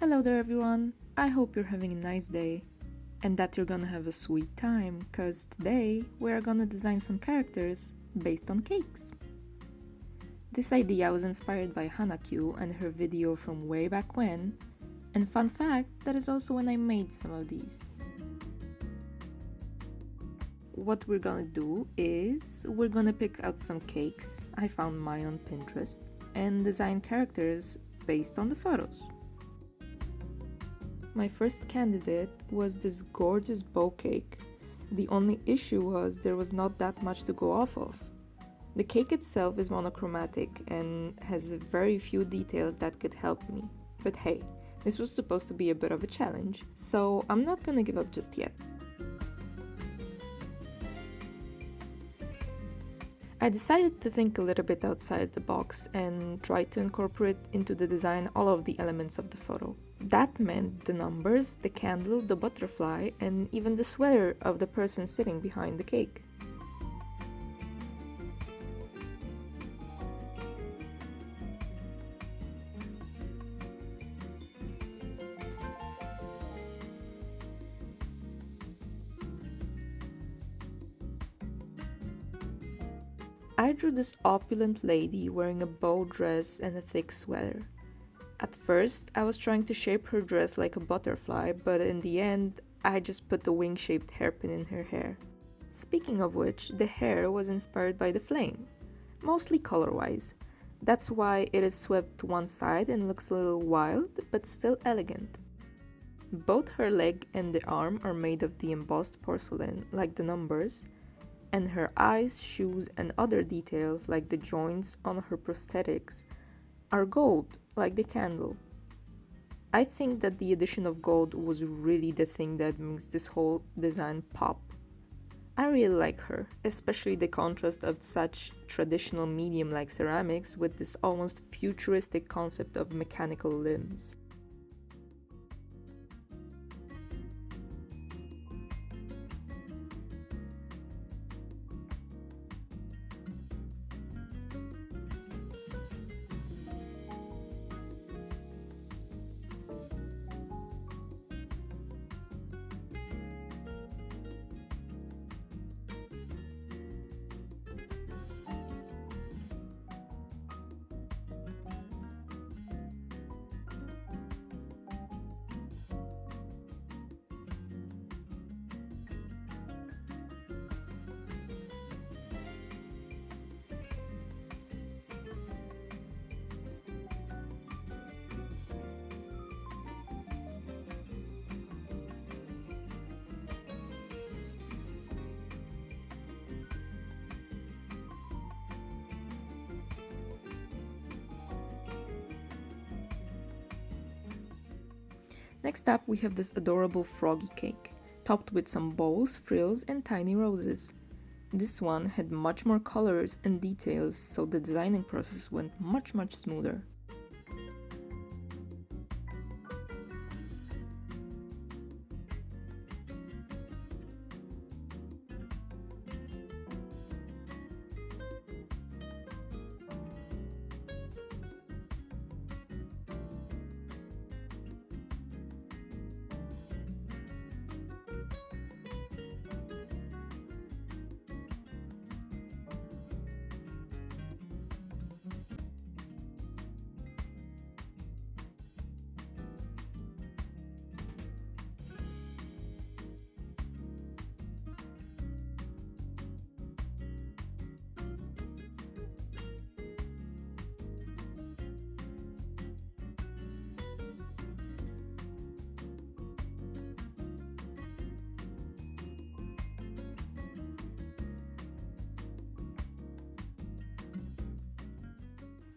Hello there everyone, I hope you're having a nice day and that you're gonna have a sweet time, cause today we're gonna design some characters based on cakes. This idea was inspired by Hana-Q and her video from way back when, and fun fact, that is also when I made some of these. What we're gonna do is, we're gonna pick out some cakes, I found mine on Pinterest, and design characters based on the photos. My first candidate was this gorgeous bow cake. The only issue was there was not that much to go off of. The cake itself is monochromatic and has very few details that could help me. But hey, this was supposed to be a bit of a challenge, so I'm not gonna give up just yet. I decided to think a little bit outside the box and try to incorporate into the design all of the elements of the photo. That meant the numbers, the candle, the butterfly, and even the sweater of the person sitting behind the cake. I drew this opulent lady wearing a bow dress and a thick sweater. At first, I was trying to shape her dress like a butterfly, but in the end, I just put the wing-shaped hairpin in her hair. Speaking of which, the hair was inspired by the flame, mostly color-wise. That's why it is swept to one side and looks a little wild, but still elegant. Both her leg and the arm are made of the embossed porcelain, like the numbers, and her eyes, shoes, and other details, like the joints on her prosthetics, are gold, like the candle. I think that the addition of gold was really the thing that makes this whole design pop. I really like her, especially the contrast of such traditional medium like ceramics with this almost futuristic concept of mechanical limbs. Next up, we have this adorable froggy cake, topped with some bows, frills, and tiny roses. This one had much more colors and details, so the designing process went much smoother.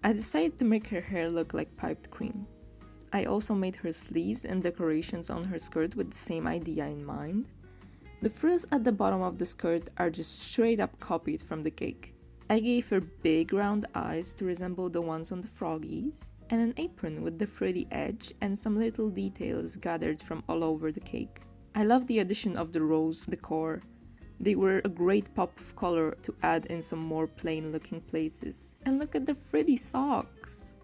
I decided to make her hair look like piped cream. I also made her sleeves and decorations on her skirt with the same idea in mind. The frills at the bottom of the skirt are just straight up copied from the cake. I gave her big round eyes to resemble the ones on the froggies, and an apron with the frilly edge and some little details gathered from all over the cake. I love the addition of the rose decor. They were a great pop of color to add in some more plain looking places. And look at the frilly socks!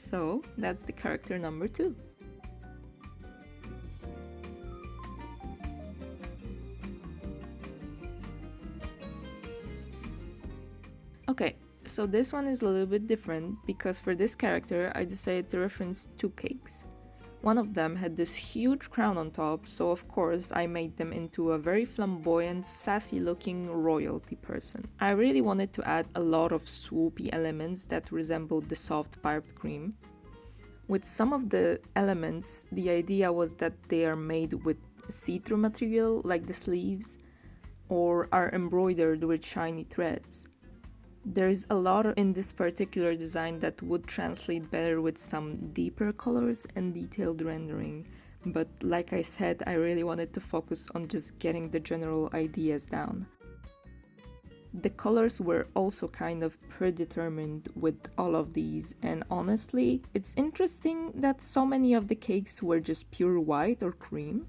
So that's the character number 2. Okay, so this one is a little bit different because for this character I decided to reference 2 cakes. One of them had this huge crown on top, so of course I made them into a very flamboyant, sassy looking royalty person. I really wanted to add a lot of swoopy elements that resembled the soft piped cream. With some of the elements, the idea was that they are made with see-through material like the sleeves, or are embroidered with shiny threads. There's a lot in this particular design that would translate better with some deeper colors and detailed rendering, but like I said, I really wanted to focus on just getting the general ideas down. The colors were also kind of predetermined with all of these, and honestly, it's interesting that so many of the cakes were just pure white or cream.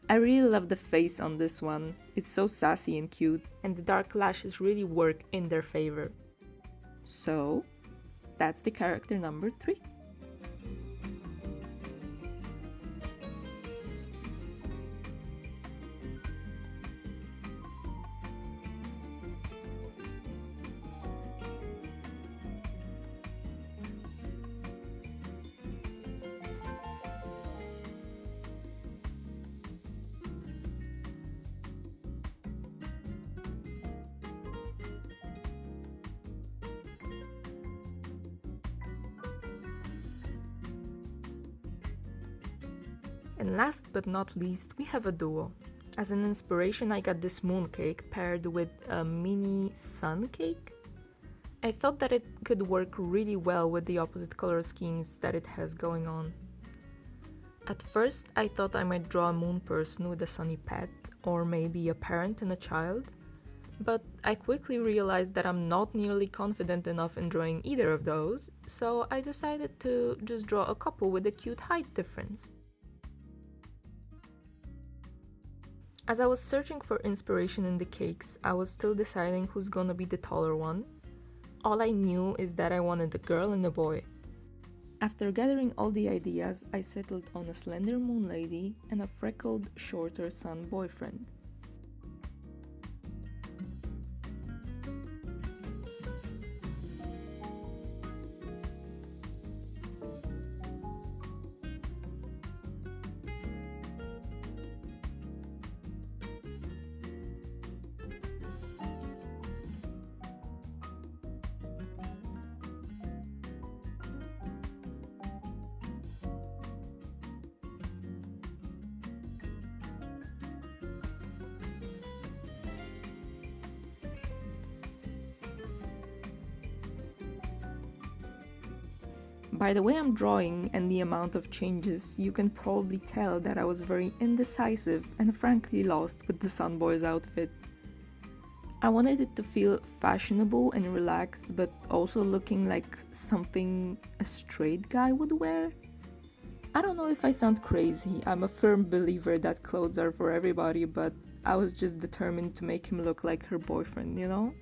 I really love the face on this one. It's so sassy and cute, and the dark lashes really work in their favor. So, that's the character number 3. And last but not least, we have a duo. As an inspiration, I got this moon cake paired with a mini sun cake. I thought that it could work really well with the opposite color schemes that it has going on. At first, I thought I might draw a moon person with a sunny pet, or maybe a parent and a child, but I quickly realized that I'm not nearly confident enough in drawing either of those, so I decided to just draw a couple with a cute height difference. As I was searching for inspiration in the cakes, I was still deciding who's gonna be the taller one. All I knew is that I wanted a girl and a boy. After gathering all the ideas, I settled on a slender moon lady and a freckled, shorter sun boyfriend. By the way I'm drawing and the amount of changes, you can probably tell that I was very indecisive and frankly lost with the Sunboy's outfit. I wanted it to feel fashionable and relaxed, but also looking like something a straight guy would wear. I don't know if I sound crazy, I'm a firm believer that clothes are for everybody, but I was just determined to make him look like her boyfriend, you know?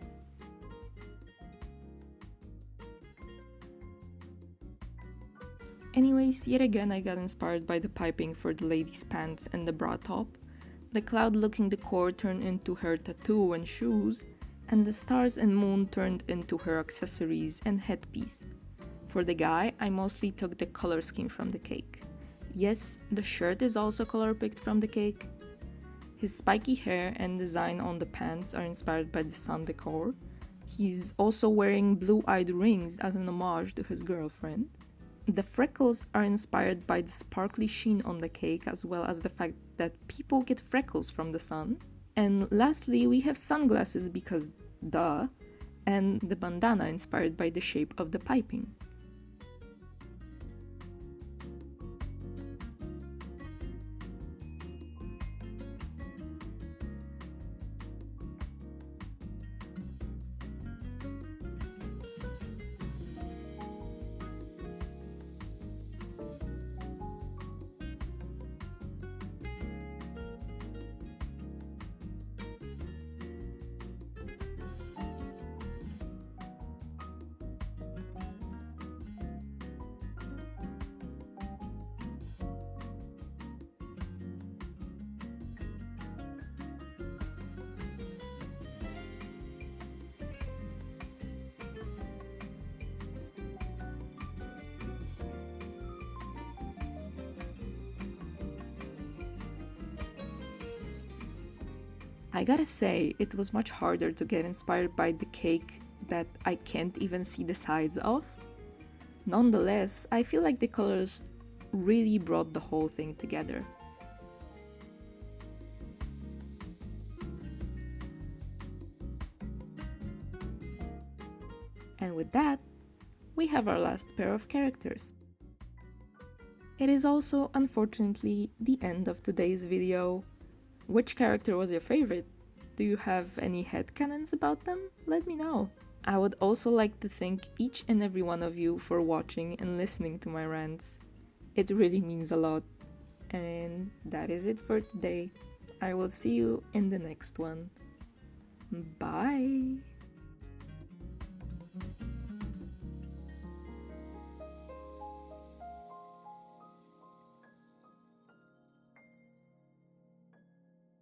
Anyways, yet again I got inspired by the piping for the lady's pants and the bra top. The cloud-looking decor turned into her tattoo and shoes, and the stars and moon turned into her accessories and headpiece. For the guy, I mostly took the color scheme from the cake. Yes, the shirt is also color picked from the cake. His spiky hair and design on the pants are inspired by the sun decor. He's also wearing blue-eyed rings as an homage to his girlfriend. The freckles are inspired by the sparkly sheen on the cake, as well as the fact that people get freckles from the sun. And lastly, we have sunglasses because duh, and the bandana inspired by the shape of the piping. I gotta say, it was much harder to get inspired by the cake that I can't even see the sides of. Nonetheless, I feel like the colors really brought the whole thing together. And with that, we have our last pair of characters. It is also, unfortunately, the end of today's video. Which character was your favorite? Do you have any headcanons about them? Let me know. I would also like to thank each and every one of you for watching and listening to my rants. It really means a lot. And that is it for today. I will see you in the next one. Bye!